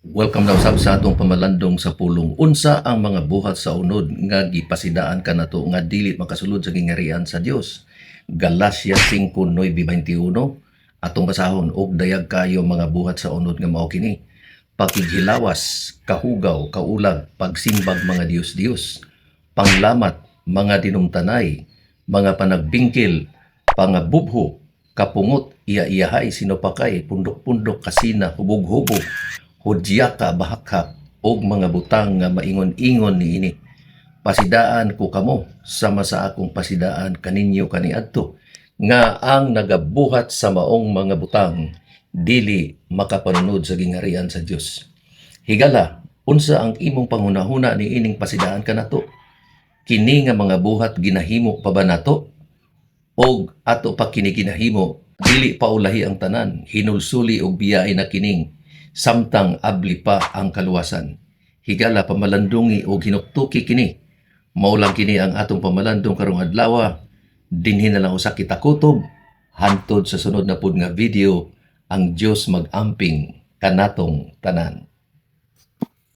Welcome na usab sa atong pamalandong sa pulong. Unsa ang mga buhat sa unod nga gipasidaan kanato nga dili makasulod sa gingarian sa Dios. Galacia 5:9-21 atong basahon og dayag kayo mga buhat sa unod nga mao kini. Pakighilawas, kahugaw, kaulag, pagsimbag mga Dios-Dios, panglamat, mga dinumtanay, mga panagbingkil, pangabubho, kapungot, iya-iyahay, sinopakay, pundok-pundok, kasina, hubog-hubog, hudyaka, bahakhak, og mga butang nga maingon-ingon niini. Pasidaan ko kamo, sama sa akong pasidaan kaninyo kaniadto, nga ang nagabuhat sa maong mga butang, dili makapanunod sa gingarian sa Dios. Higala, unsa ang imong pangunahuna ni ining pasidaan kanato? Kini nga mga buhat ginahimo pa ba nato? Og ato pa kini ginahimo, dili paulahi ang tanan, hinulsuli og biyay na kining samtang abli pa ang kaluwasan. Higala pamalandungi o hinuktuki kini. Maulang kini ang atong pamalandong karong adlaw. Dinhi na lang usa kita kutob. Hantod sa sunod na pud nga video, ang Dios mag-amping kanatong tanan.